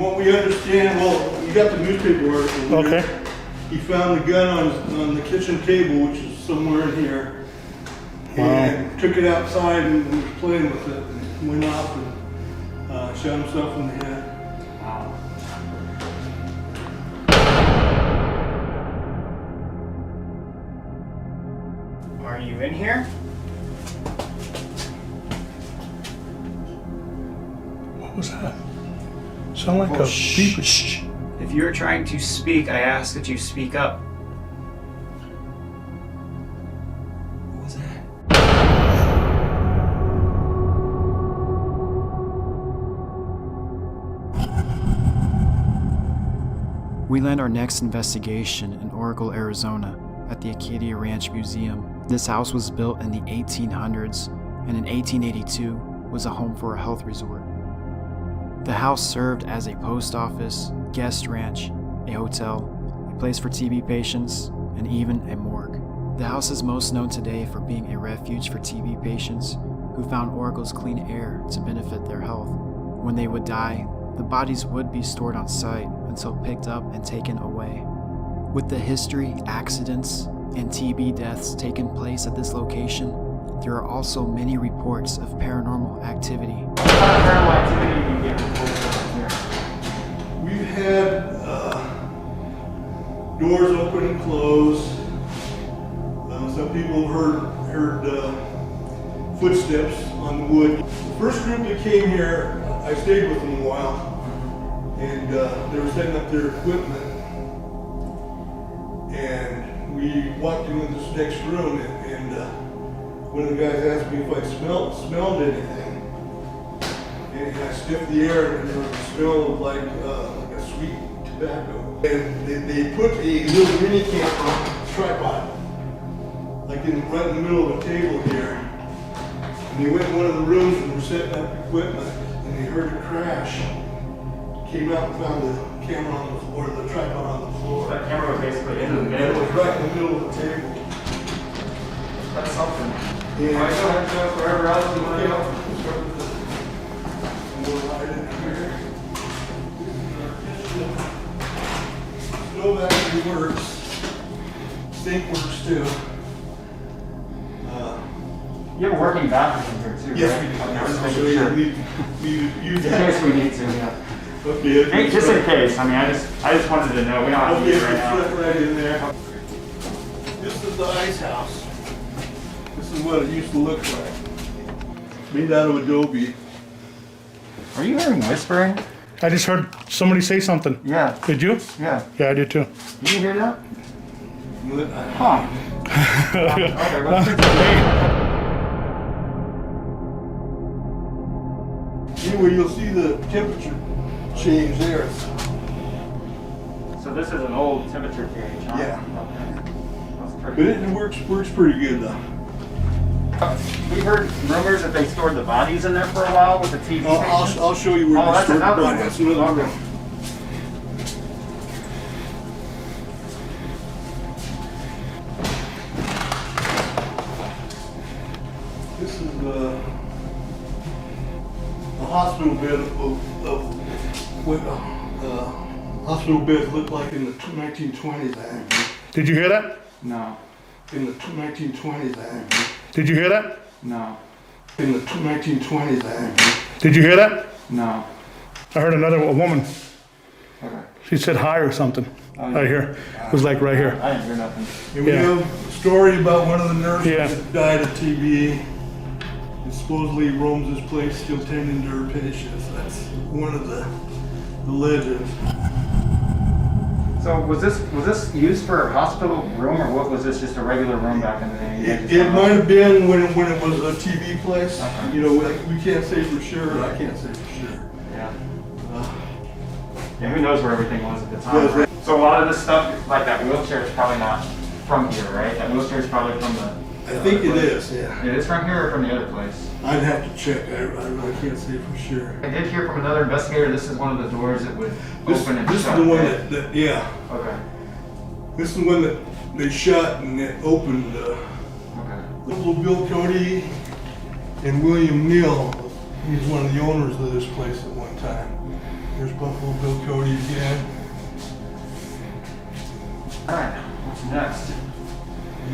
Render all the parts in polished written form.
what we understand, well, we got the newspaper article. Okay. He found the gun on the kitchen table, which is somewhere in here. Wow. And took it outside and was playing with it and went off and shot himself in the head. Wow. Are you in here? What was that? Sound like Oh, a shh, beep. shh. If you're trying to speak, I ask that you speak up. What was that? We land our next investigation in Oracle, Arizona, at the Acadia Ranch Museum. This house was built in the 1800s and in 1882 was a home for a health resort. The house served as a post office, guest ranch, a hotel, a place for TB patients, and even a morgue. The house is most known today for being a refuge for TB patients who found Oracle's clean air to benefit their health. When they would die, the bodies would be stored on site until picked up and taken away. With the history, accidents, and TB deaths taking place at this location, there are also many reports of paranormal activity. What kind of paranormal activity do you get reported from here? We've had doors open and close. Some people have heard footsteps on the wood. The first group that came here, I stayed with them a while, and they were setting up their equipment. And we walked into this next room, and one of the guys asked me if I smelled anything. And I sniffed the air, and there was a smell of like a sweet tobacco. And they put a little mini camera on a tripod, like right in the middle of a table here. And they went in one of the rooms and were setting up equipment, and they heard a crash. Came out and found the camera on the floor, the tripod on the floor. That camera was basically in the And middle. it was right in the middle of the table. That's something. Yeah. Alright, go ahead, go wherever else you want to go. Stove actually works. Sink works too. You have a working bathroom in here too, Yes, right? we do. Okay, I was So making sure. we use In case we need to, yeah. Okay. Hey, just in case, I mean, I just wanted to know. We don't have to Okay, use it right now. it's right in there. This is the ice house. This is what it used to look like. Made out of adobe. Are you hearing whispering? I just heard somebody say something. Yeah. Did you? Yeah. Yeah, I did too. You hear that? Huh. Okay, let's fix it. Anyway, you'll see the temperature change there. So this is an old temperature gauge, huh? Yeah. Okay. That's But pretty it works pretty good though. We heard rumors that they stored the bodies in there for a while with the TV patients. I'll show you where Oh, they that's stored the another body. one. That's another Okay. one. This is a hospital bed of what hospital beds look like in the 1920s, actually. Did you hear that? No. In the 1920s, actually. Did you hear that? No. In the 1920s, actually. Did you hear that? No. I heard a woman. Okay. She said hi or something. Right here. It was like right here. I didn't hear nothing. And we Yeah. have a story about one of the nurses Yeah. that died of TB. And supposedly roams this place still tending to her patients. That's one of the legends. So was this used for a hospital room, or what was this, just a regular room back in the day? It might have been when it was a TB place. Okay. You know, we can't say for sure, and I can't say for sure. Yeah. Uh, Yeah, who knows where everything was at the time. Yes, right? So a lot of this stuff, like that wheelchair, is probably not from here, right? That wheelchair is probably from the. I think it is, yeah. It is from here or from the other place? I'd have to check. I really can't say for sure. I did hear from another investigator. This is one of the doors that would open and This shut. is the one right? that, yeah. Okay. This is the one that they shut and it opened. Okay. Little Bill Cody and William Neal. He's one of the owners of this place at one time. There's Buffalo Bill Cody again. Alright, what's next?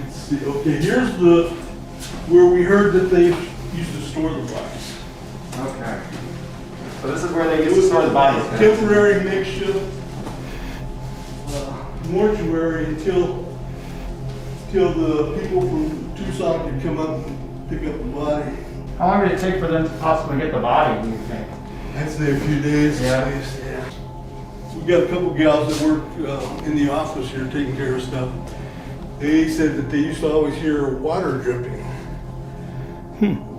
Let's see. Okay, here's where we heard that they used to store the bodies. Okay. So this is where they used to store the bodies. A temporary makeshift mortuary until the people from Tucson could come up and pick up the body. How long did it take for them to possibly get the body, do you think? I'd say a few days at least. Yeah. We got a couple gals that work in the office here taking care of stuff. They said that they used to always hear water dripping.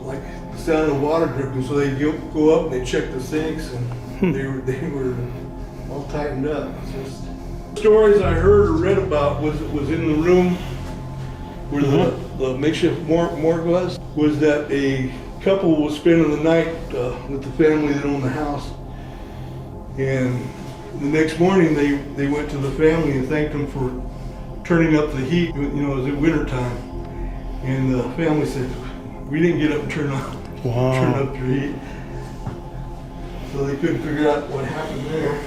Like the sound of water dripping, so they'd go up and they check the sinks, and they were all tightened up. It's just stories I heard or read about was in the room where the makeshift morgue was that a couple was spending the night with the family that owned the house, and the next morning they went to the family and thanked them for turning up the heat. You know, it was in winter time, and the family said, "We didn't get up and turn up the heat," so they couldn't figure out what happened there.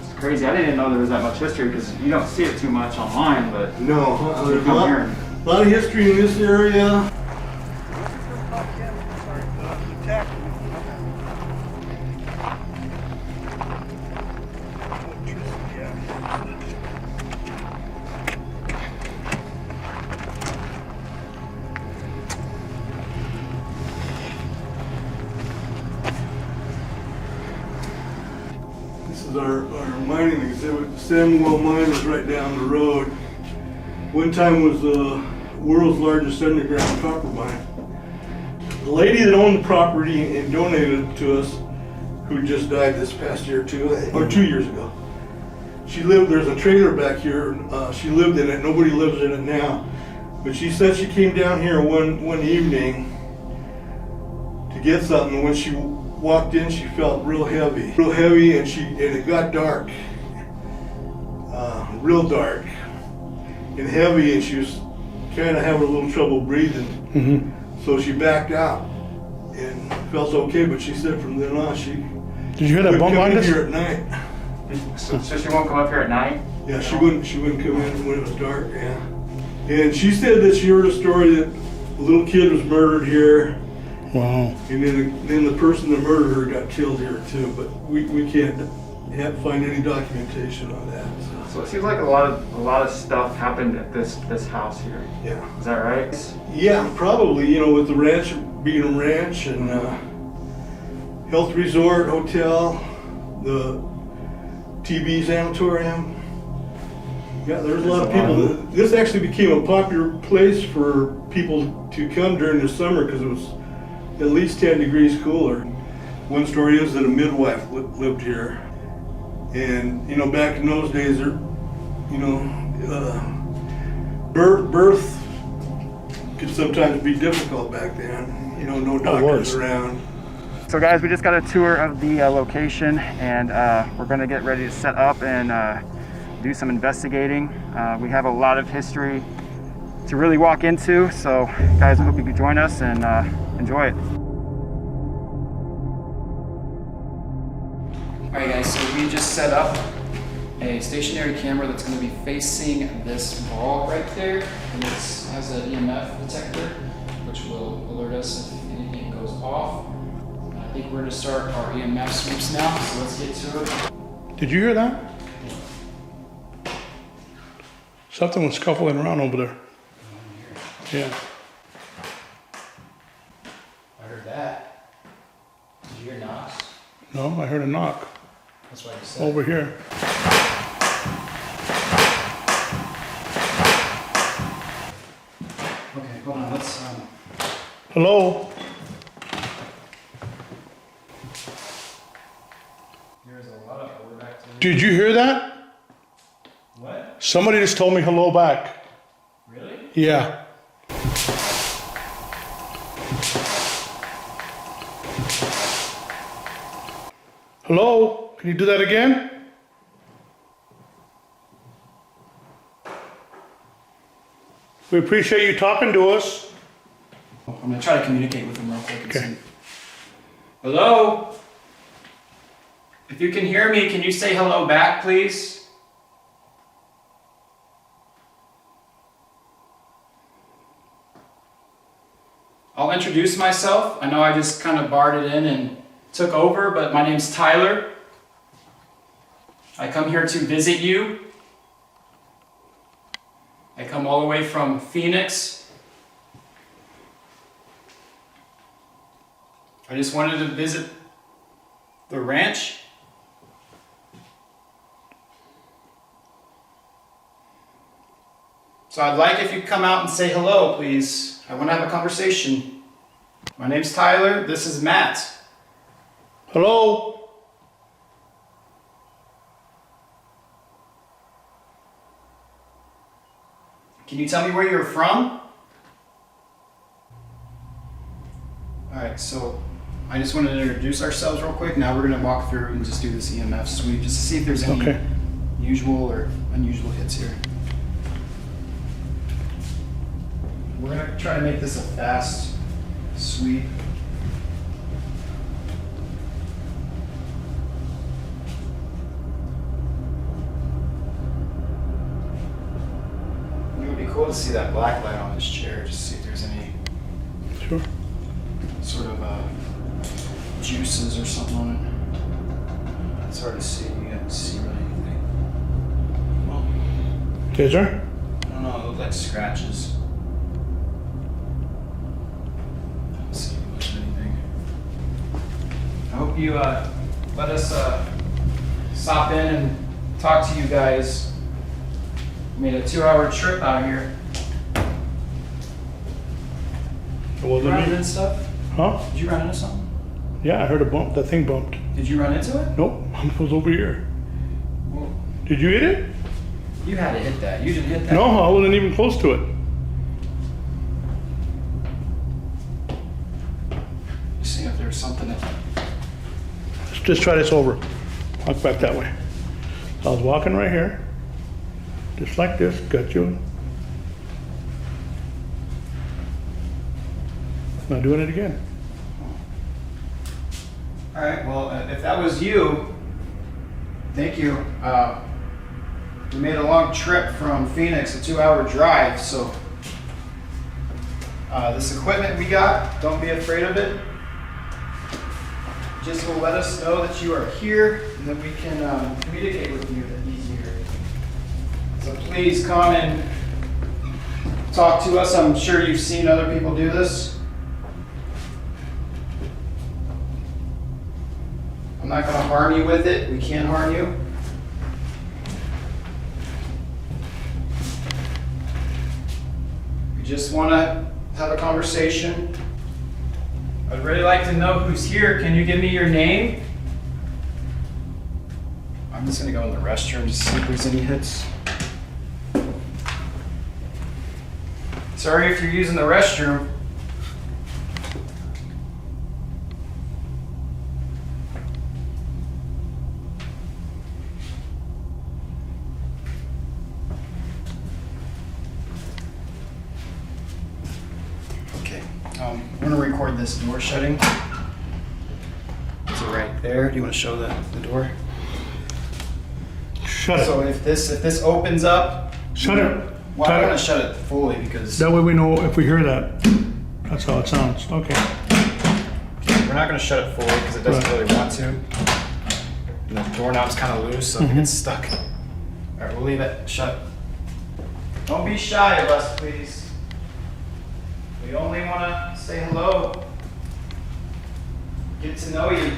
It's crazy. I didn't know there was that much history because you don't see it too much online, but No, there's come here. a lot of history in this area. This is our mining exhibit. The Samuel mine is right down the road. One time was the world's largest underground copper mine. The lady that owned the property and donated it to us, who just died this past year too, or 2 years ago. She lived, there's a trailer back here, she lived in it, nobody lives in it now. But she said she came down here one evening to get something, and when she walked in, she felt real heavy, and it got dark, real dark and heavy, and she was kind of having a little trouble breathing. So she backed out and felt okay, but she said from then on she Did you hear that bump come on in here this? at night. So she won't come up here at night? Yeah, she wouldn't come in when it was dark. Yeah, and she said that she heard a story that a little kid was murdered here. Wow. And then the person that murdered her got killed here too, but we can't find any documentation on that. So it seems like a lot of stuff happened at this house here. Yeah. Is that right? Yeah, probably. You know, with the ranch being a ranch and health resort, hotel, the TB sanatorium. Yeah, there's a lot of people. This actually became a popular place for people to come during the summer because it was at least 10 degrees cooler. One story is that a midwife lived here. And, you know, back in those days, birth could sometimes be difficult back then. You know, no doctors around. So guys, we just got a tour of the location, and we're gonna get ready to set up and do some investigating. We have a lot of history to really walk into, so guys, I hope you can join us and enjoy it. Alright guys, so we just set up a stationary camera that's going to be facing this wall right there, and it has an EMF detector which will alert us if anything goes off. I think we're going to start our EMF sweeps now, so let's get to it. Did you hear that? Something was scuffling around over there. Yeah. I heard that. Did you hear knocks? No, I heard a knock That's what I said. over here. Okay, hold on, let's Hello? there's a lot of over back to Did you hear that? what? Somebody just told me hello back. Really? Yeah. Hello? Can you do that again? We appreciate you talking to us. I'm gonna try to communicate with him real quick and Okay. see. Hello? If you can hear me, can you say hello back, please? I'll introduce myself. I know I just kind of barred it in and took over, but my name's Tyler. I come here to visit you. I come all the way from Phoenix. I just wanted to visit the ranch. So I'd like if you come out and say hello, please. I want to have a conversation. My name's Tyler. This is Matt. Hello? Can you tell me where you're from? Alright, so I just wanted to introduce ourselves real quick. Now we're going to walk through and just do this EMF sweep just to see if there's any Okay. usual or unusual hits here. We're going to try to make this a fast sweep. It would be cool to see that black light on this chair, just see if there's any Sure. sort of juices or something on it. It's hard to see. You can't see really anything. Well, Is there? I don't know. It looked like scratches. I don't see much of anything. I hope you let us stop in and talk to you guys. We made a 2-hour trip out here. Well, Did you let run me- into stuff? Huh? Did you run into something? Yeah, I heard a bump. That thing bumped. Did you run into it? Nope, it was over here. Well, Did you hit it? you had to hit that. You didn't hit that. No, I wasn't even close to it. Just seeing if there's something that. Let's just try this over. Walk back that way. I was walking right here, just like this, got you. Not doing it again. All right. Well, if that was you, thank you. We made a long trip from Phoenix, a 2-hour drive. So this equipment we got, don't be afraid of it. Just will let us know that you are here, and that we can communicate with you easier. So please come and talk to us. I'm sure you've seen other people do this. I'm not going to harm you with it. We can't harm you. We just want to have a conversation. I'd really like to know who's here. Can you give me your name? I'm just going to go in the restroom to see if there's any hits. Sorry if you're using the restroom. I'm going to record this door shutting. It's right there. Do you want to show the door? Shut it. So if this opens up, Shut it. well, I want to shut it fully because That way we know if we hear that. That's how it sounds. Okay. we're not going to shut it fully because it doesn't Right. really want to. And the doorknob's kind of loose, so if it gets stuck. All right, we'll leave it shut. Don't be shy of us, please. We only want to say hello, get to know you.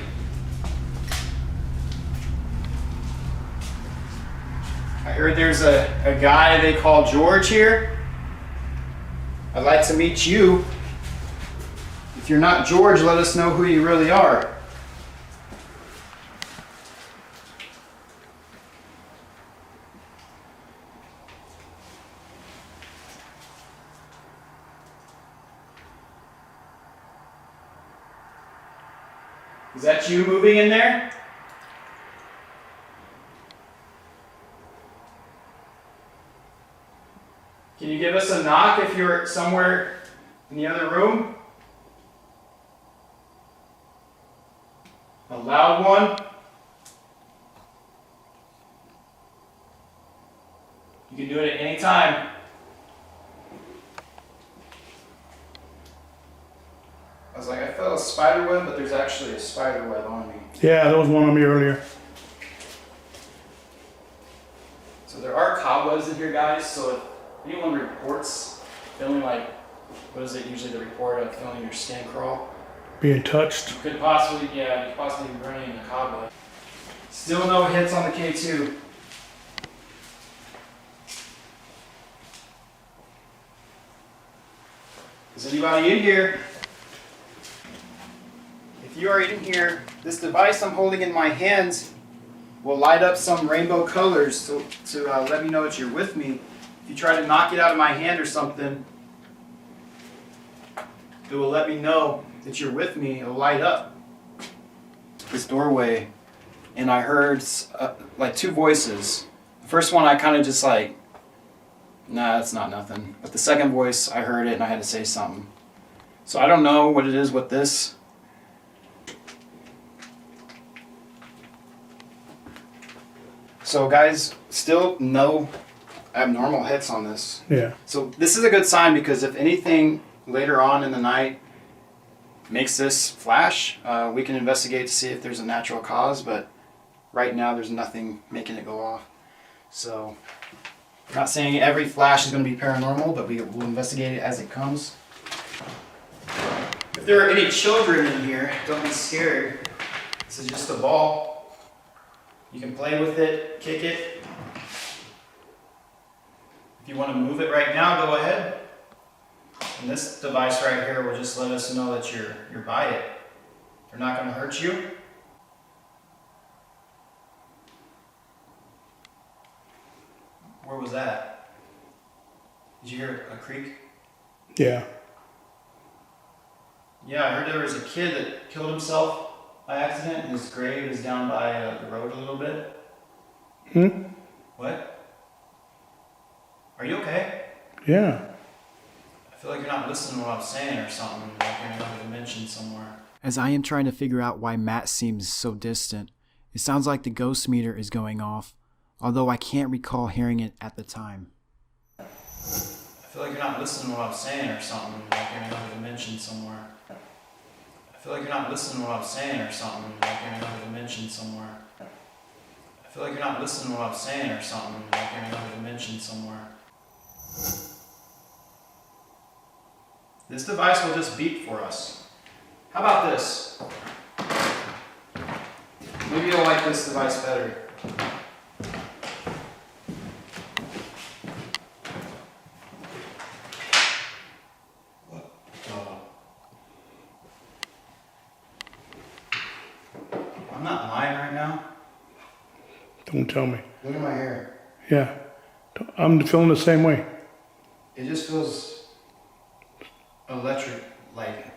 I heard there's a guy they call George here. I'd like to meet you. If you're not George, let us know who you really are. Is that you moving in there? Can you give us a knock if you're somewhere in the other room? A loud one? You can do it at any time. I was like, I felt a spider web, but there's actually a spider web on me. Yeah, there was one on me earlier. So there are cobwebs in here, guys, so if anyone reports feeling like, what is it usually the report of feeling your skin crawl? Being touched. You could possibly be running in a cobweb. Still no hits on the K2. Is anybody in here? If you are in here, this device I'm holding in my hands will light up some rainbow colors to let me know that you're with me. If you try to knock it out of my hand or something, it will let me know that you're with me. It'll light up this doorway, and I heard like two voices. The first one I kind of just like, nah, that's not nothing. But the second voice, I heard it and I had to say something. So I don't know what it is with this. So guys, still no abnormal hits on this. Yeah. So this is a good sign, because if anything later on in the night makes this flash, we can investigate to see if there's a natural cause, but right now there's nothing making it go off. So I'm not saying every flash is going to be paranormal, but we will investigate it as it comes. If there are any children in here, don't be scared. This is just a ball. You can play with it, kick it. If you want to move it right now, go ahead. And this device right here will just let us know that you're by it. They're not going to hurt you. Where was that? Did you hear a creak? Yeah. Yeah, I heard there was a kid that killed himself by accident. His grave is down by the road a little bit. What? Are you okay? Yeah. I feel like you're not listening to what I'm saying or something. Like you're in another dimension somewhere. As I am trying to figure out why Matt seems so distant, it sounds like the ghost meter is going off, although I can't recall hearing it at the time. I feel like you're not listening to what I'm saying or something. Like you're in another dimension somewhere. I feel like you're not listening to what I'm saying or something. Like you're in another dimension somewhere. I feel like you're not listening to what I'm saying or something. Like you're in another dimension somewhere. This device will just beep for us. How about this? Maybe you'll like this device better. I'm not lying right now. Don't tell me. Look at my hair. Yeah. I'm feeling the same way. It just feels electric, like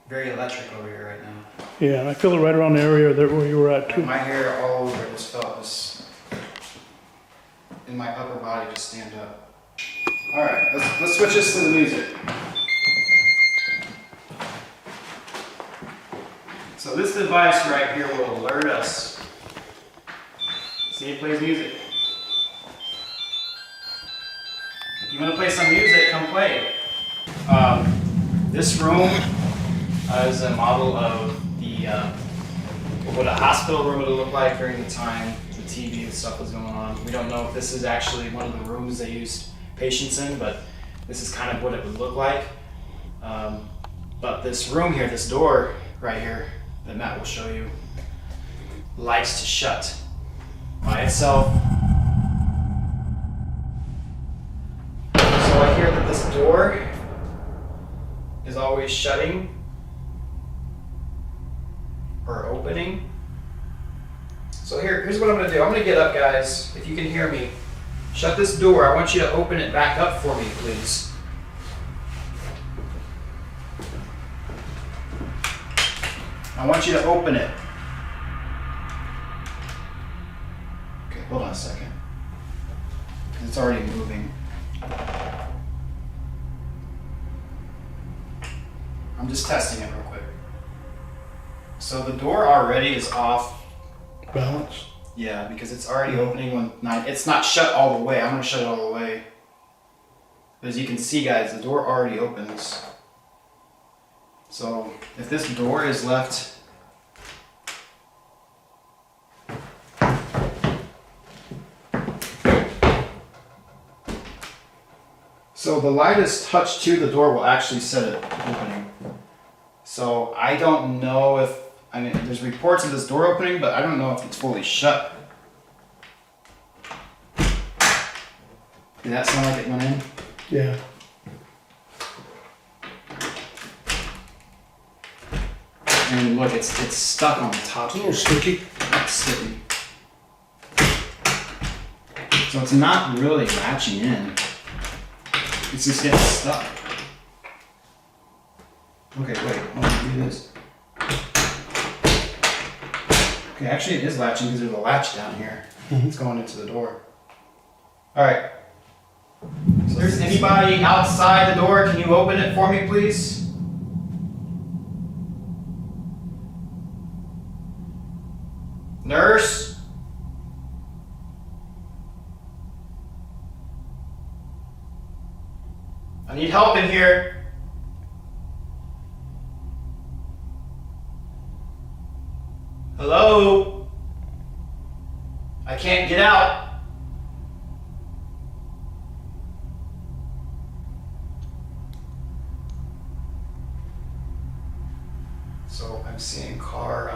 very electric over here right now. Yeah, and I feel it right around the area there where you were at Like too. my hair all over just felt this, in my upper body just stand up. All right, let's switch this to the music. So this device right here will alert us. See, it plays music. If you want to play some music, come play. This room is a model of the what a hospital room would look like during the time the TV and stuff was going on. We don't know if this is actually one of the rooms they used patients in, but this is kind of what it would look like. But this room here, this door right here that Matt will show you, likes to shut by itself. So I hear that this door is always shutting or opening. So here's what I'm going to do. I'm going to get up, guys. If you can hear me, shut this door. I want you to open it back up for me, please. I want you to open it. Okay, hold on a second. It's already moving. I'm just testing it real quick. So the door already is off Balance. Yeah, because it's already opening when 9. It's not shut all the way. I'm gonna shut it all the way. But as you can see, guys, the door already opens. So if this door is left. So the lightest touch to the door will actually set it opening. So I don't know if, I mean, there's reports of this door opening, but I don't know if it's fully shut. Did that sound like it went in? Yeah. And look, it's stuck on the top It's a here. little sticky. It's sticky. So it's not really latching in. It's just getting stuck. Okay, wait, let me do this. Okay, actually it is latching because there's a latch down here. It's going into the door. Alright. So if there's anybody outside the door, can you open it for me, please? Nurse? I need help in here. Hello? I can't get out. So I'm seeing car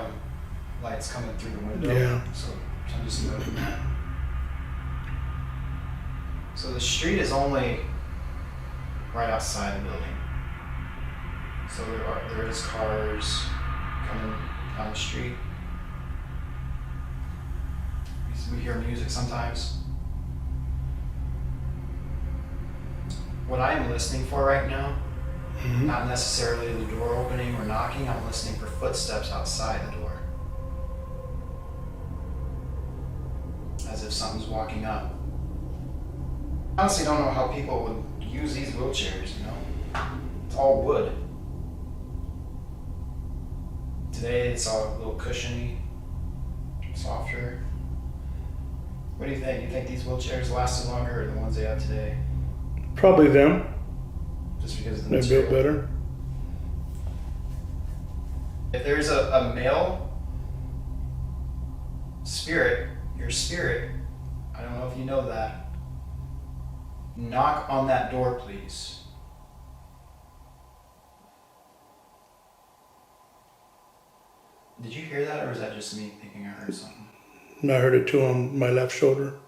lights coming through the window. Yeah. So I'm just noting that. So the street is only right outside the building. So there is cars coming down the street. We hear music sometimes. What I am listening for right now, not necessarily the door opening or knocking, I'm listening for footsteps outside the door. As if something's walking up. I honestly don't know how people would use these wheelchairs, you know? It's all wood. Today it's all a little cushiony, softer. What do you think? You think these wheelchairs lasted longer or the ones they have today? Probably them. Just because of the They're material? built better. If there's a male spirit, your spirit, I don't know if you know that, knock on that door, please. Did you hear that, or is that just me thinking I heard something? And I heard it too on my left shoulder.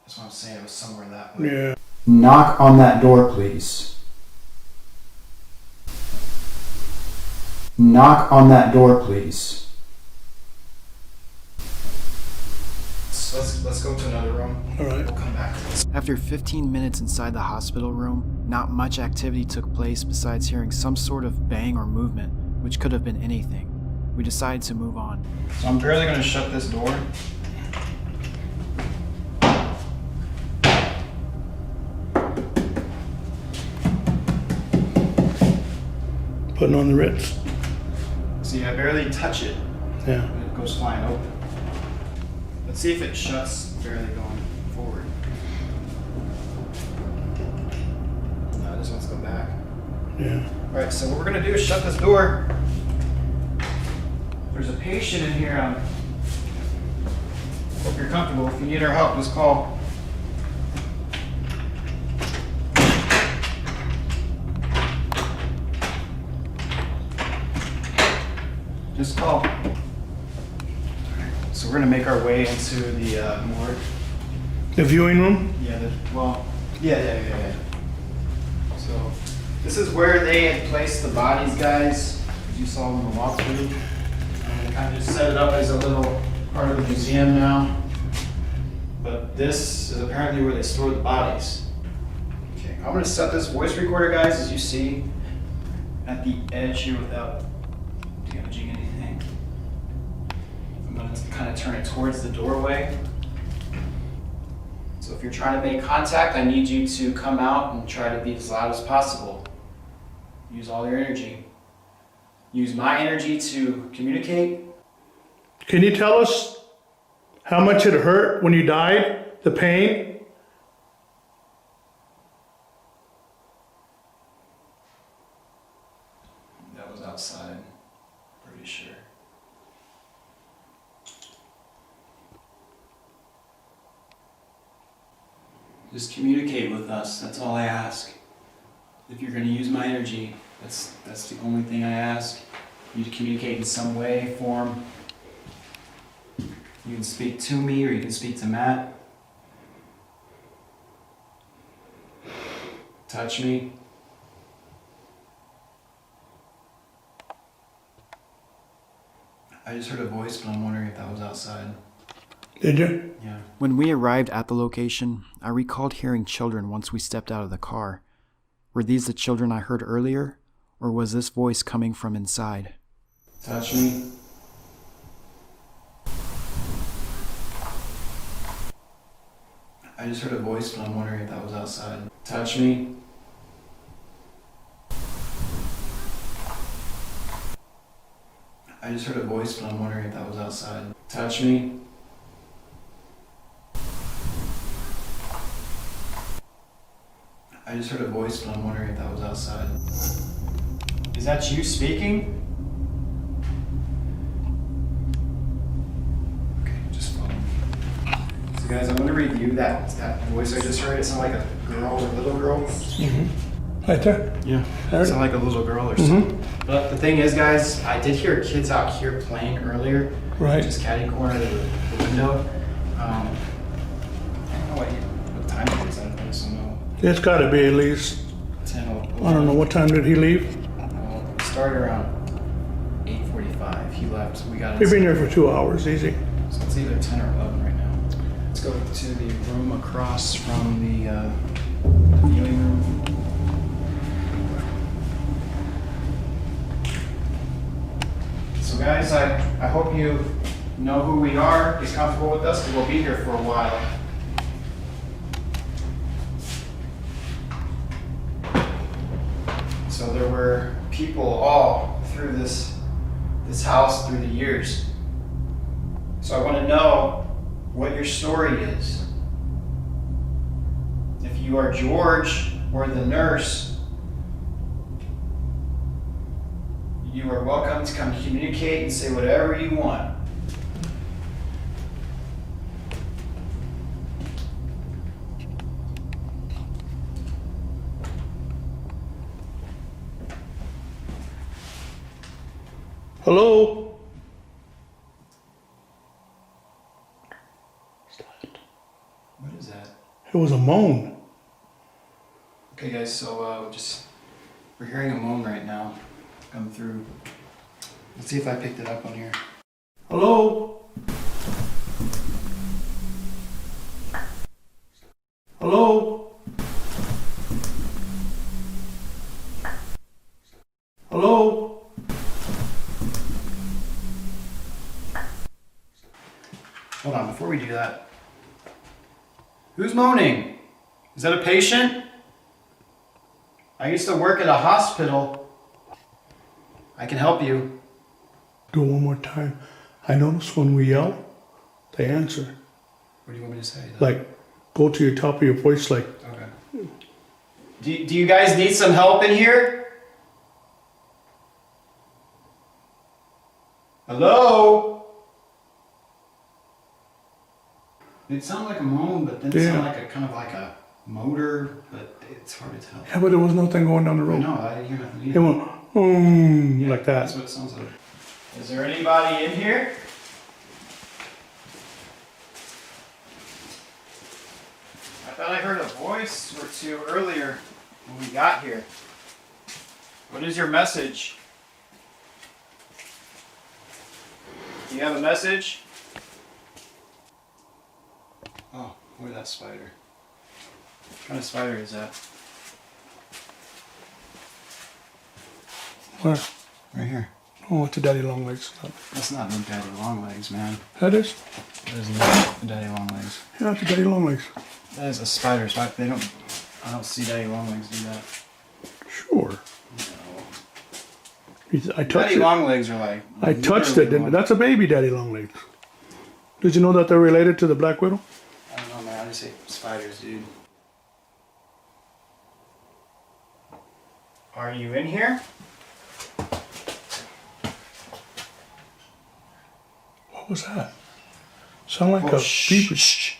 That's what I'm saying, it was somewhere that way. Yeah. Knock on that door, please. Knock on that door, please. Let's go to another room. All right. We'll come back to this. After 15 minutes inside the hospital room, not much activity took place besides hearing some sort of bang or movement, which could have been anything. We decided to move on. So I'm barely going to shut this door. Putting on the Ritz. See, I barely touch it. Yeah. And it goes flying open. Let's see if it shuts barely going forward. No, this one's going back. Yeah. Alright, so what we're going to do is shut this door. There's a patient in here. Hope you're comfortable. If you need our help, just call. Just call. So we're gonna make our way into the morgue. The viewing room? Yeah. Yeah. So this is where they had placed the bodies, guys. As you saw in the walkthrough. And kind of just set it up as a little part of the museum now. But this is apparently where they store the bodies. Okay, I'm gonna set this voice recorder, guys, as you see, at the edge here without damaging anything. I'm gonna kind of turn it towards the doorway. So if you're trying to make contact, I need you to come out and try to be as loud as possible. Use all your energy. Use my energy to communicate. Can you tell us How much it hurt when you died? The pain? That was outside, pretty sure. Just communicate with us. That's all I ask. If you're going to use my energy, that's the only thing I ask. You to communicate in some way, form. You can speak to me or you can speak to Matt. Touch me. I just heard a voice, but I'm wondering if that was outside. Did you? Yeah. When we arrived at the location, I recalled hearing children once we stepped out of the car. Were these the children I heard earlier, or was this voice coming from inside? Touch me. I just heard a voice, but I'm wondering if that was outside. Touch me. I just heard a voice, but I'm wondering if that was outside. Touch me. I just heard a voice, but I'm wondering if that was outside. Is that you speaking? Okay, just follow me. So guys, I'm gonna review that voice I just heard. It sounded like a girl or little girl. Right there? Yeah. Heard It it. sounded like a little girl or something. But the thing is, guys, I did hear kids out here playing earlier. Right. Just catty corner of the window. I don't know what time it is. I don't know. It's got to be at least, 10 or 11. I don't know, what time did he leave? We started around 8:45. He left. We got He's been inside. here for 2 hours, easy. So it's either 10 or 11 right now. Let's go to the room across from the viewing room. So guys, I hope you know who we are, get comfortable with us, because we'll be here for a while. So there were people all through this house through the years. So I want to know what your story is. If you are George or the nurse, you are welcome to come communicate and say whatever you want. Hello? What is that? It was a moan. Okay guys, so we're hearing a moan right now come through. Let's see if I picked it up on here. Hello? Hello? Hello? Hold on, before we do that. Who's moaning? Is that a patient? I used to work at a hospital. I can help you. Do it one more time. I notice when we yell, they answer. What do you want me to say? Like, go to your top of your voice like, Okay. Do you guys need some help in here? Hello? It sounded like a moan, but then it Yeah. sounded like a kind of like a motor, but it's hard to tell. yeah, but there was nothing going down the road. No, I didn't hear nothing It either. went, like That's that. what it sounds like. Is there anybody in here? I thought I heard a voice or two earlier when we got here. What is your message? Do you have a message? Oh, look at that spider. What kind of spider is that? Where? Right here. Oh, it's a daddy long legs. That's not no daddy long legs, man. That is? That is not a daddy long legs. Yeah, it's a daddy long legs. That is a spider. They don't. I don't see daddy long legs do that. Sure. I touched Daddy it. long legs are like. I touched it. literally long- That's a baby daddy long legs. Did you know that they're related to the Black Widow? I don't know, man. I just hate spiders, dude. Are you in here? What was that? Sound like Oh, a beep. shh.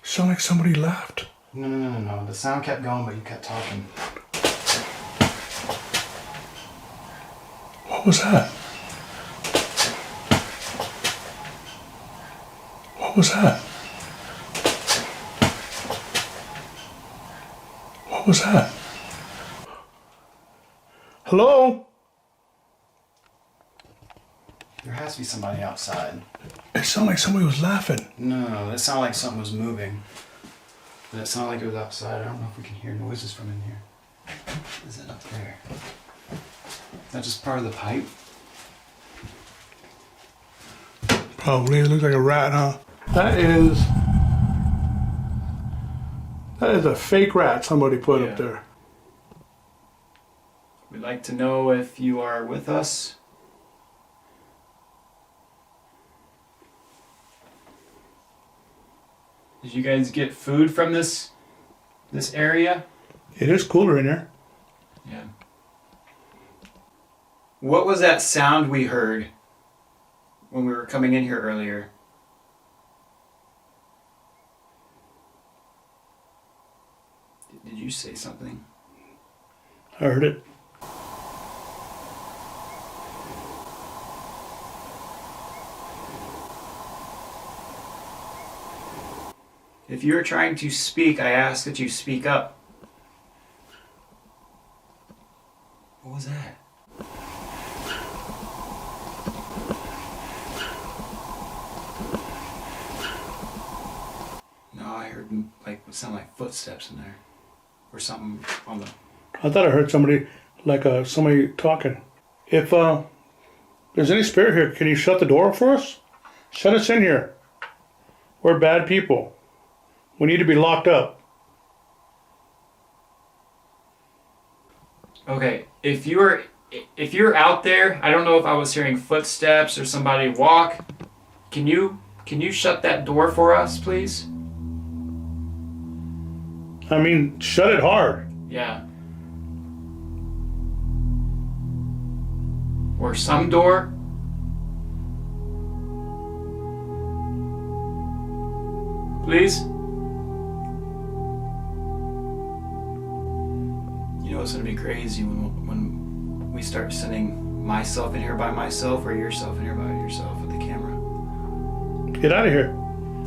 Sound like somebody laughed. No. The sound kept going, but you kept talking. What was that? What was that? What was that? Hello? There has to be somebody outside. It sounded like somebody was laughing. No, that sounded like something was moving. But it sounded like it was outside. I don't know if we can hear noises from in here. What is it up there? Is that just part of the pipe? Probably. It looks like a rat, huh? That is a fake rat somebody put up there. We'd like to know if you are with us. Did you guys get food from this area? It is cooler in here. Yeah. What was that sound we heard when we were coming in here earlier? Did you say something? I heard it. If you're trying to speak, I ask that you speak up. What was that? No, I heard like what sounded like footsteps in there, or something on the. I thought I heard somebody, like somebody talking. If there's any spirit here, can you shut the door for us? Shut us in here. We're bad people. We need to be locked up. Okay, if you're out there, I don't know if I was hearing footsteps or somebody walk. Can you shut that door for us, please? I mean, shut it hard. Yeah. Or some door. Please? You know it's gonna be crazy when we start sending myself in here by myself or yourself in here by yourself with the camera. Get out of here.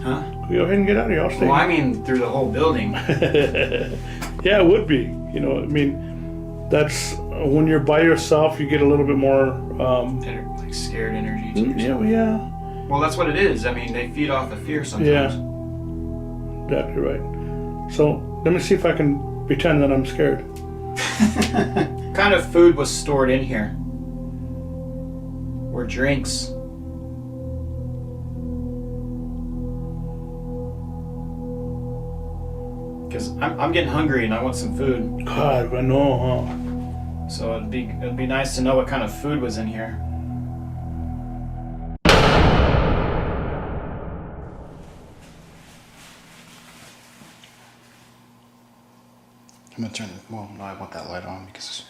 Huh? Go ahead and get out of here. I'll stay. Well, I mean through the whole building. Yeah, it would be. You know, I mean, that's when you're by yourself, you get a little bit more. Like scared energy. To yourself. Yeah. Well, that's what it is. I mean, they feed off the fear sometimes. Yeah. Exactly right. So let me see if I can pretend that I'm scared. What kind of food was stored in here? Or drinks? Because I'm getting hungry and I want some food. God, I know, huh? So it'd be nice to know what kind of food was in here. I'm gonna turn it. Well, no, I want that light on because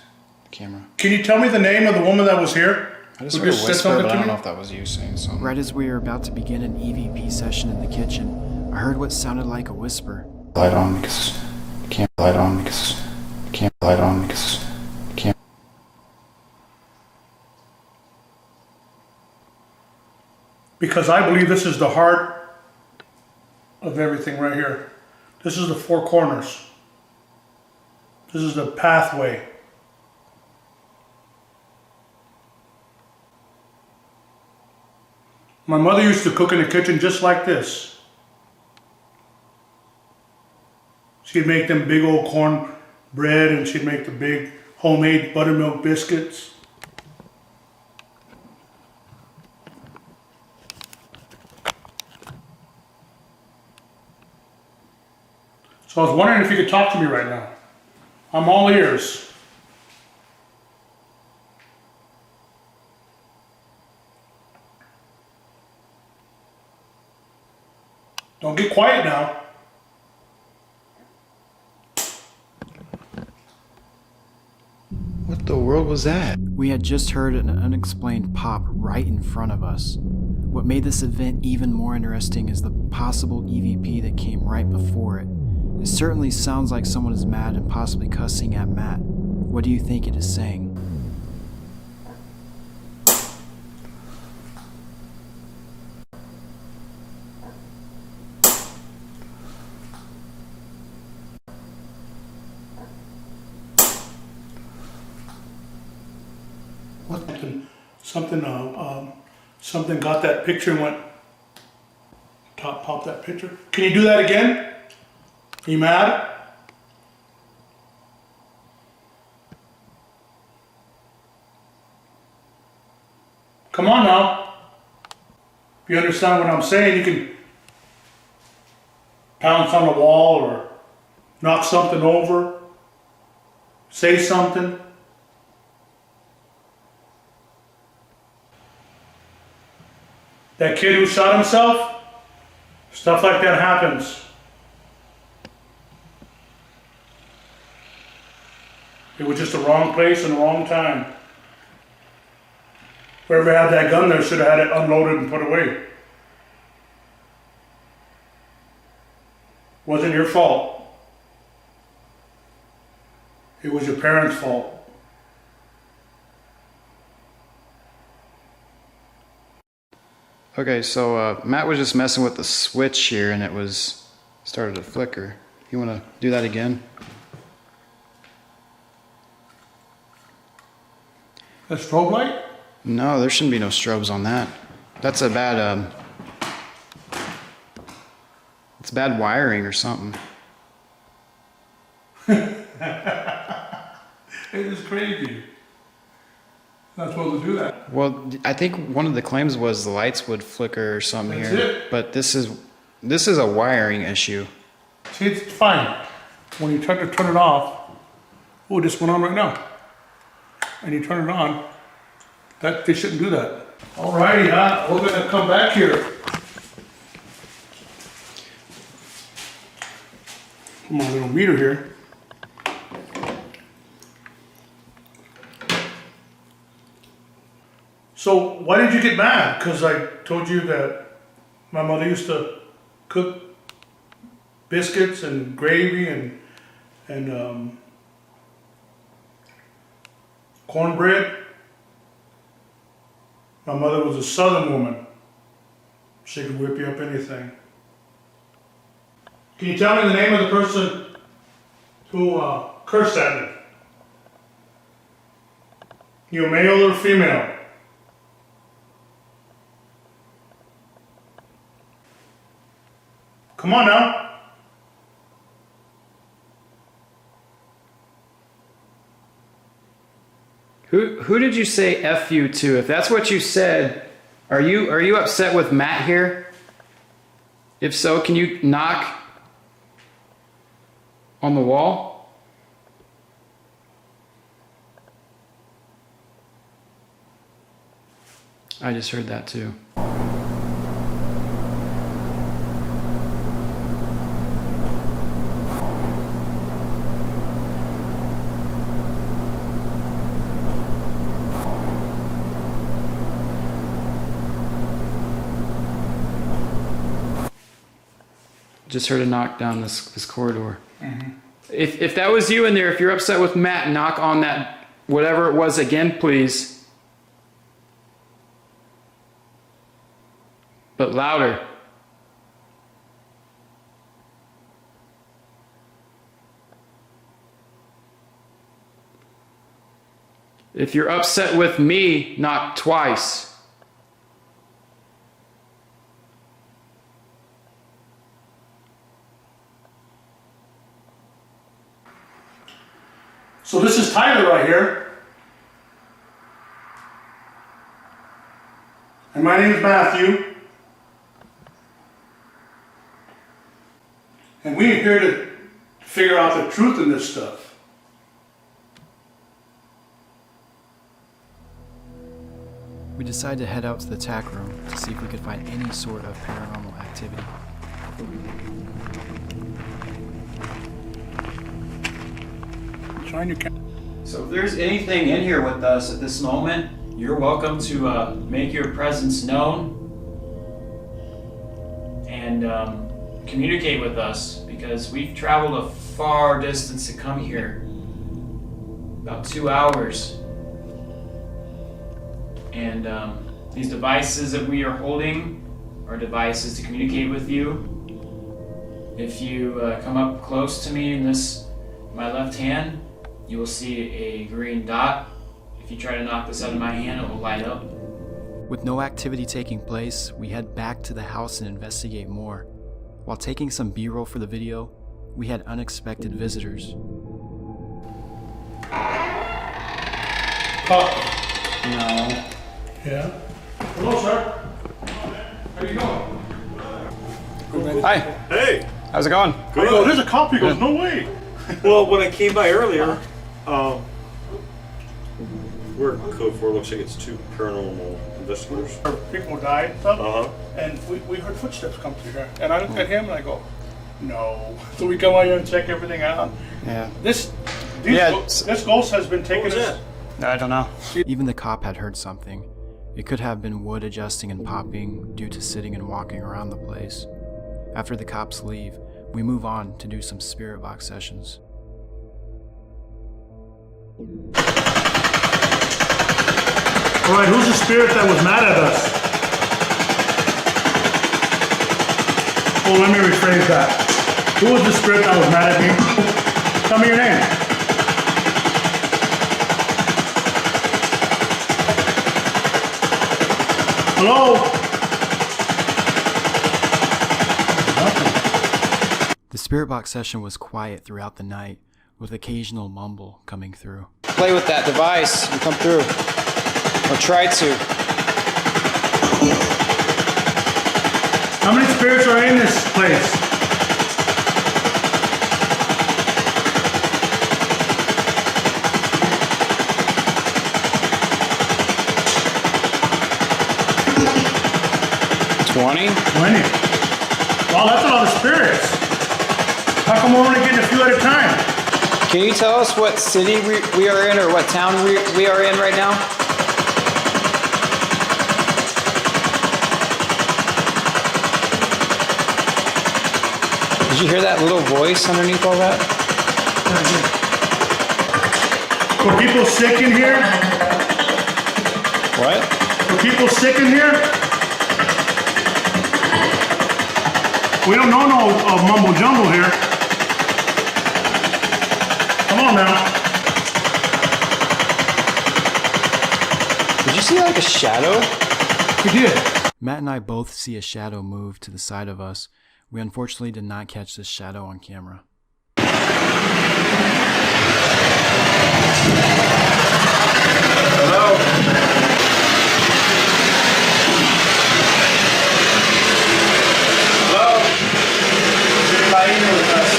the camera. Can you tell me the name of the woman that was here? I just Who heard a just said whisper, something but to I don't me? know if that was you saying something. Right as we were about to begin an EVP session in the kitchen, I heard what sounded like a whisper. Light on because can't light on because can't light on because can't. Because I believe this is the heart of everything right here. This is the four corners. This is the pathway. My mother used to cook in the kitchen just like this. She'd make them big old corn bread and she'd make the big homemade buttermilk biscuits. So I was wondering if you could talk to me right now. I'm all ears. Don't get quiet now. What the world was that? We had just heard an unexplained pop right in front of us. What made this event even more interesting is the possible EVP that came right before it. It certainly sounds like someone is mad and possibly cussing at Matt. What do you think it is saying? What? Something got that picture and went, pop that picture. Can you do that again? Are you mad? Come on now. If you understand what I'm saying, you can pounce on the wall or knock something over, say something. That kid who shot himself, stuff like that happens. It was just the wrong place and the wrong time. Whoever had that gun there should have had it unloaded and put away. Wasn't your fault. It was your parents' fault. Okay, so Matt was just messing with the switch here and it was started to flicker. You want to do that again? A strobe light? No, there shouldn't be no strobes on that. That's a bad, it's bad wiring or something. It is crazy. Not supposed to do that. Well, I think one of the claims was the lights would flicker or something That's here. it. But this is a wiring issue. See, it's fine. When you try to turn it off, oh, this went on right now. And you turn it on, they shouldn't do that. Alrighty, we're gonna come back here. My little meter here. So why did you get mad? Because I told you that my mother used to cook biscuits and gravy and cornbread. My mother was a Southern woman. She could whip you up anything. Can you tell me the name of the person who cursed at me? You male or female? Come on now. Who did you say F you to? If that's what you said, are you upset with Matt here? If so, can you knock on the wall? I just heard that too. Just heard a knock down this corridor. Mm-hmm. If that was you in there, if you're upset with Matt, knock on that, whatever it was again, please. But louder. If you're upset with me, knock twice. So this is Tyler right here. And my name is Matthew. And we're here to figure out the truth in this stuff. We decided to head out to the tack room to see if we could find any sort of paranormal activity. Shine your camera. So if there's anything in here with us at this moment, you're welcome to make your presence known and communicate with us, because we've traveled a far distance to come here, about 2 hours. And these devices that we are holding are devices to communicate with you. If you come up close to me in my left hand, you will see a green dot. If you try to knock this out of my hand, it will light up. With no activity taking place, we head back to the house and investigate more. While taking some B-roll for the video, we had unexpected visitors. Pop. No. Yeah. Hello, sir. How you doing? Hi. Hey, How's it going? I go, there's a cop. He goes, no way. well, when I came by earlier, where code 4 looks like it's 2 paranormal investigators. People died and stuff. Uh-huh. And we heard footsteps come through here. And I look at him and I go, no. So we come out here and check everything out. Yeah. This ghost has been taking What was us. that? I don't know. Even the cop had heard something. It could have been wood adjusting and popping due to sitting and walking around the place. After the cops leave, we move on to do some spirit box sessions. All right, who's the spirit that was mad at us? Oh, let me rephrase that. Who was the spirit that was mad at me? Tell me your name. Hello? The spirit box session was quiet throughout the night, with occasional mumble coming through. Play with that device and come through. Or try to. How many spirits are in this place? $20? 20. Wow, that's a lot of spirits. How come we're only getting a few at a time? Can you tell us what city we are in, or what town we are in right now? Did you hear that little voice underneath all that? Were people sick in here? What? Were people sick in here? We don't know no mumble jumble here. Come on now. Did you see like a shadow? We did. Matt and I both see a shadow move to the side of us. We unfortunately did not catch this shadow on camera. Hello? Hello? Is anybody here with us?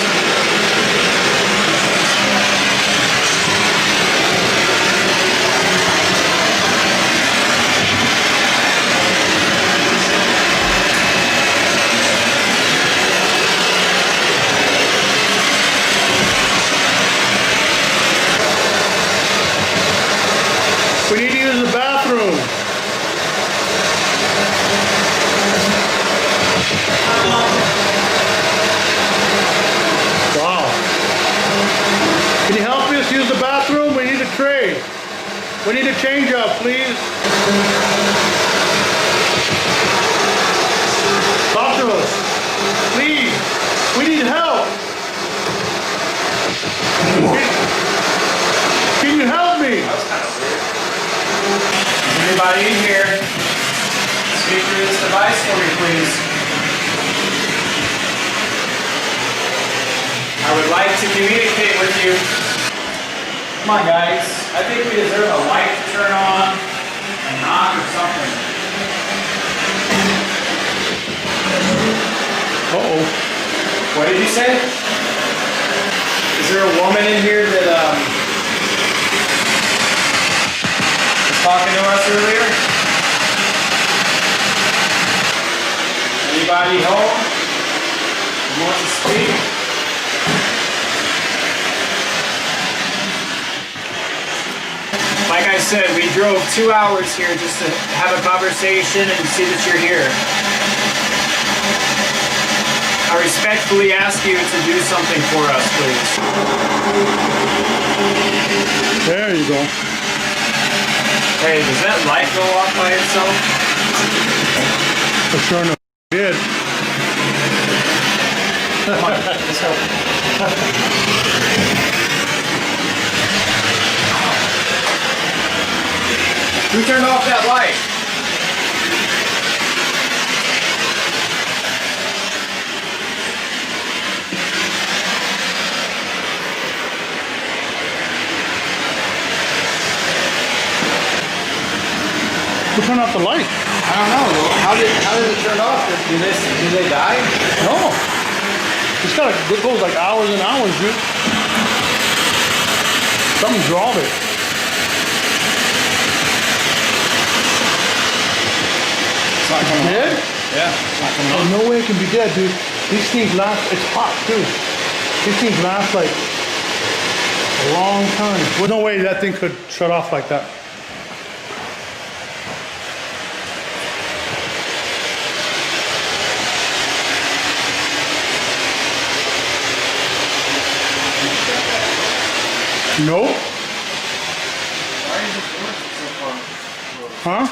We need to use the bathroom. Wow. Can you help us use the bathroom? We need a tray. We need a change up, please. Talk to us. Please. We need help. Can you help me? Anybody in here? Speak through this device for me, please. I would like to communicate with you. Come on, guys. I think we deserve a light to turn on, a knock or something. Uh-oh. What did you say? Is there a woman in here that was talking to us earlier? Anybody home? Who wants to speak? Like I said, we drove 2 hours here just to have a conversation and see that you're here. I respectfully ask you to do something for us, please. There you go. Hey, does that light go off by itself? For sure enough, it did. Come on, let's go. Who turned off that light? Who turned off the light? I don't know. How did it turn off? Did they die? No. It's got it goes like hours and hours, dude. Something drove it. It's not coming Dead? on. Yeah, it's not coming on. Oh, no way it can be dead, dude. These things last, it's hot too. These things last like a long time. There's no way that thing could shut off like that. Nope. Why is this door so far closed? Huh?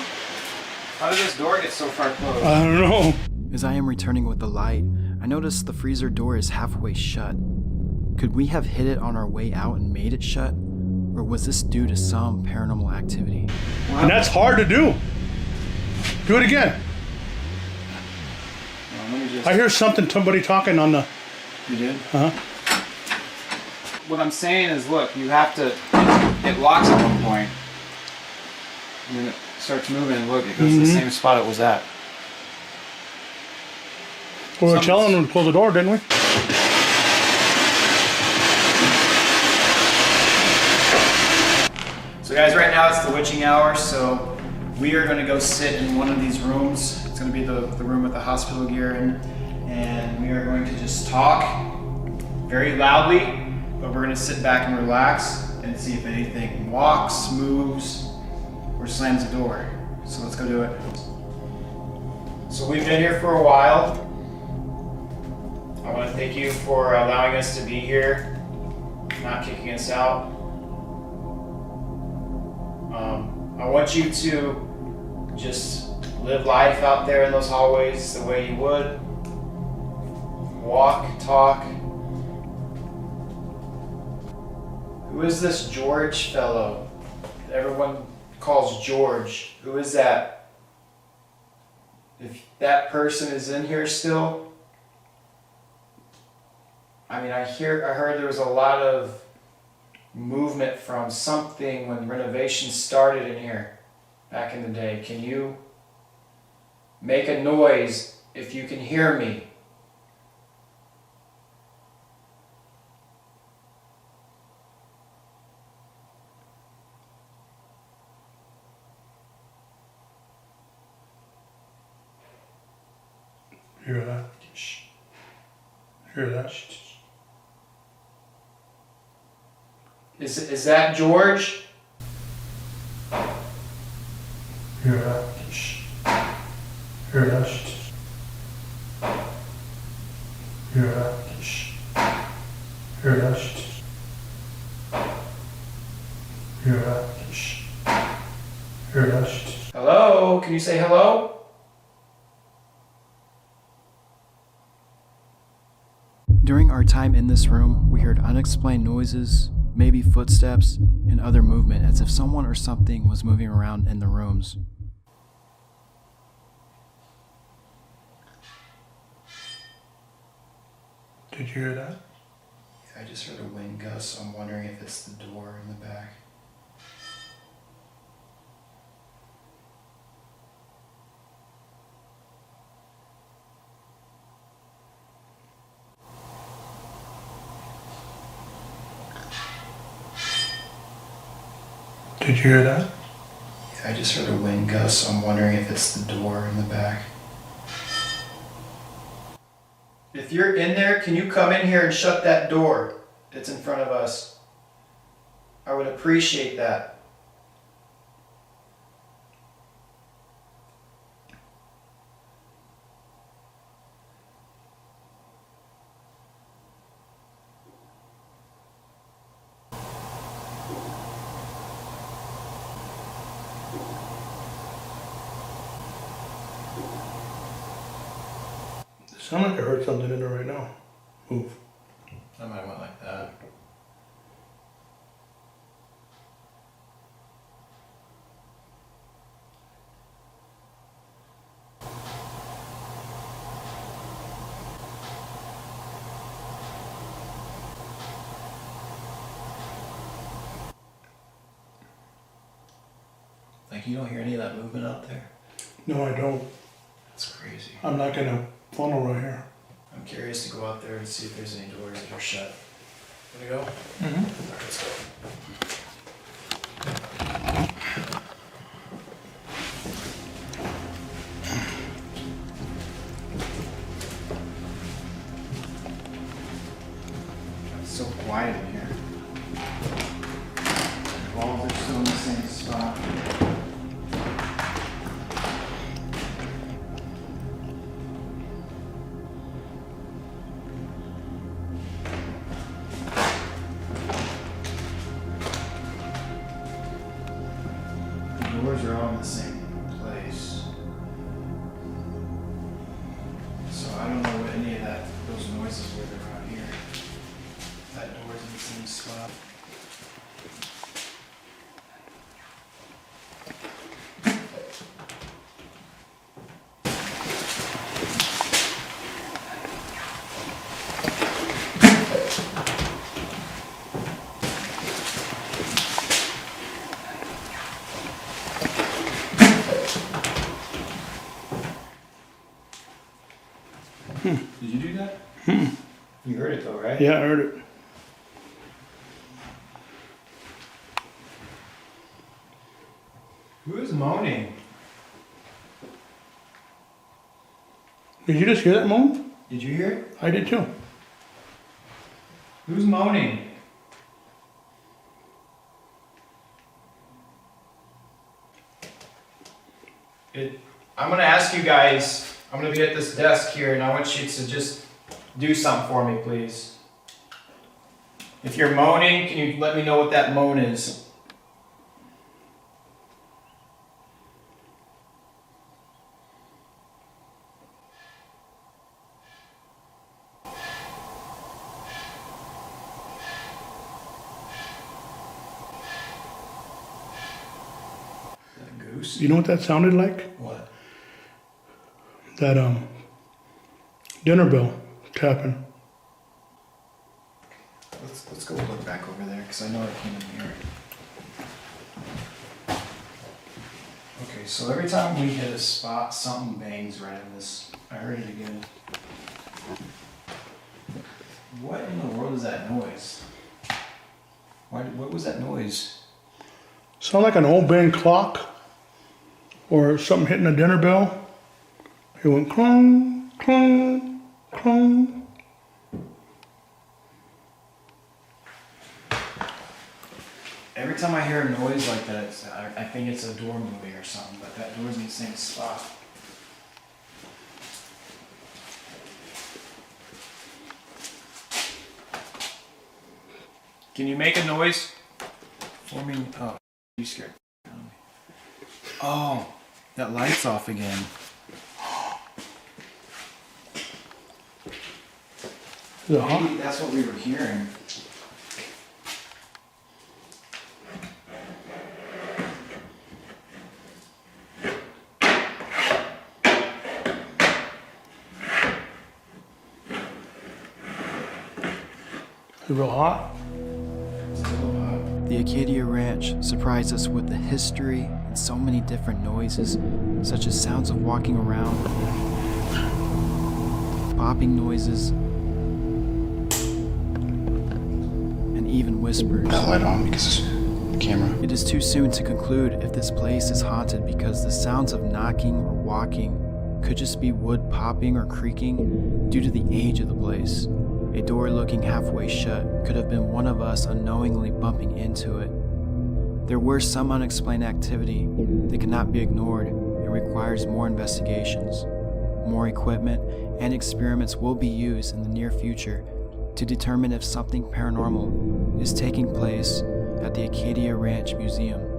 How did this door get so far closed? I don't know. As I am returning with the light, I notice the freezer door is halfway shut. Could we have hit it on our way out and made it shut? Or was this due to some paranormal activity? And that's hard to do. Do it again. Let me just... I hear somebody talking on the... You did? Huh? What I'm saying is, look, you have to... It locks at one point. And then it starts moving, and look, it goes to the same spot it was at. We were telling them to close the door, didn't we? So guys, right now it's the witching hour, so we are going to go sit in one of these rooms. It's going to be the room with the hospital gear in, and we are going to just talk very loudly, but we're going to sit back and relax and see if anything walks, moves, or slams the door. So let's go do it. So we've been here for a while. I want to thank you for allowing us to be here, not kicking us out. I want you to just live life out there in those hallways the way you would. Walk, talk. Who is this George fellow that everyone calls George? Who is that? If that person is in here still, I mean, I heard there was a lot of movement from something when renovations started in here back in the day. Can you make a noise if you can hear me? Hear that? Shh. Hear that? Shh. Is that George? Hear that? Shh. Hear that? Shh. Hear that? Shh. Hear that? Shh. Hear that? Shh. Hear that? Shh. Hello? Can you say hello? During our time in this room, we heard unexplained noises, maybe footsteps, and other movement as if someone or something was moving around in the rooms. Did you hear that? I just heard a wind gust, so I'm wondering if it's the door in the back. Did you hear that? I just heard a wind gust, so I'm wondering if it's the door in the back. If you're in there, can you come in here and shut that door that's in front of us? I would appreciate that. Sound like I heard something in there right now. Move. I might have went like that. Like, you don't hear any of that movement out there? No, I don't. That's crazy. I'm not gonna funnel right here. I'm curious to go out there and see if there's any doors that are shut. Wanna go? Mm-hmm. Alright, let's go. It's so quiet in here. The walls are still in the same spot. The doors are all in the same place. So I don't know what any of those noises were that are out here. That door's in the same spot. Did you do that? You heard it though, right? Yeah, I heard it. Who is moaning? Did you just hear that moan? Did you hear it? I did too. Who's moaning? I'm gonna ask you guys, I'm gonna be at this desk here and I want you to just do something for me, please. If you're moaning, can you let me know what that moan is? Is that a goose? You know what that sounded like? What? That dinner bell tapping. Let's go look back over there because I know it came in here. Okay, so every time we hit a spot, something bangs right in this. I heard it again. What in the world is that noise? What was that noise? Sound like an old band clock or something hitting a dinner bell. It went clong, clong, clong. Every time I hear a noise like that, I think it's a door moving or something, but that door's in the same spot. Can you make a noise for me? Oh, you scared me. Oh, that light's off again. Is it hot? Maybe that's what we were hearing. Is it real hot? The Acadia Ranch surprised us with the history and so many different noises, such as sounds of walking around, popping noises, and even whispers. Got the light on because camera. It is too soon to conclude if this place is haunted because the sounds of knocking or walking could just be wood popping or creaking due to the age of the place. A door looking halfway shut could have been one of us unknowingly bumping into it. There were some unexplained activity that cannot be ignored and requires more investigations. More equipment and experiments will be used in the near future to determine if something paranormal is taking place at the Acadia Ranch Museum.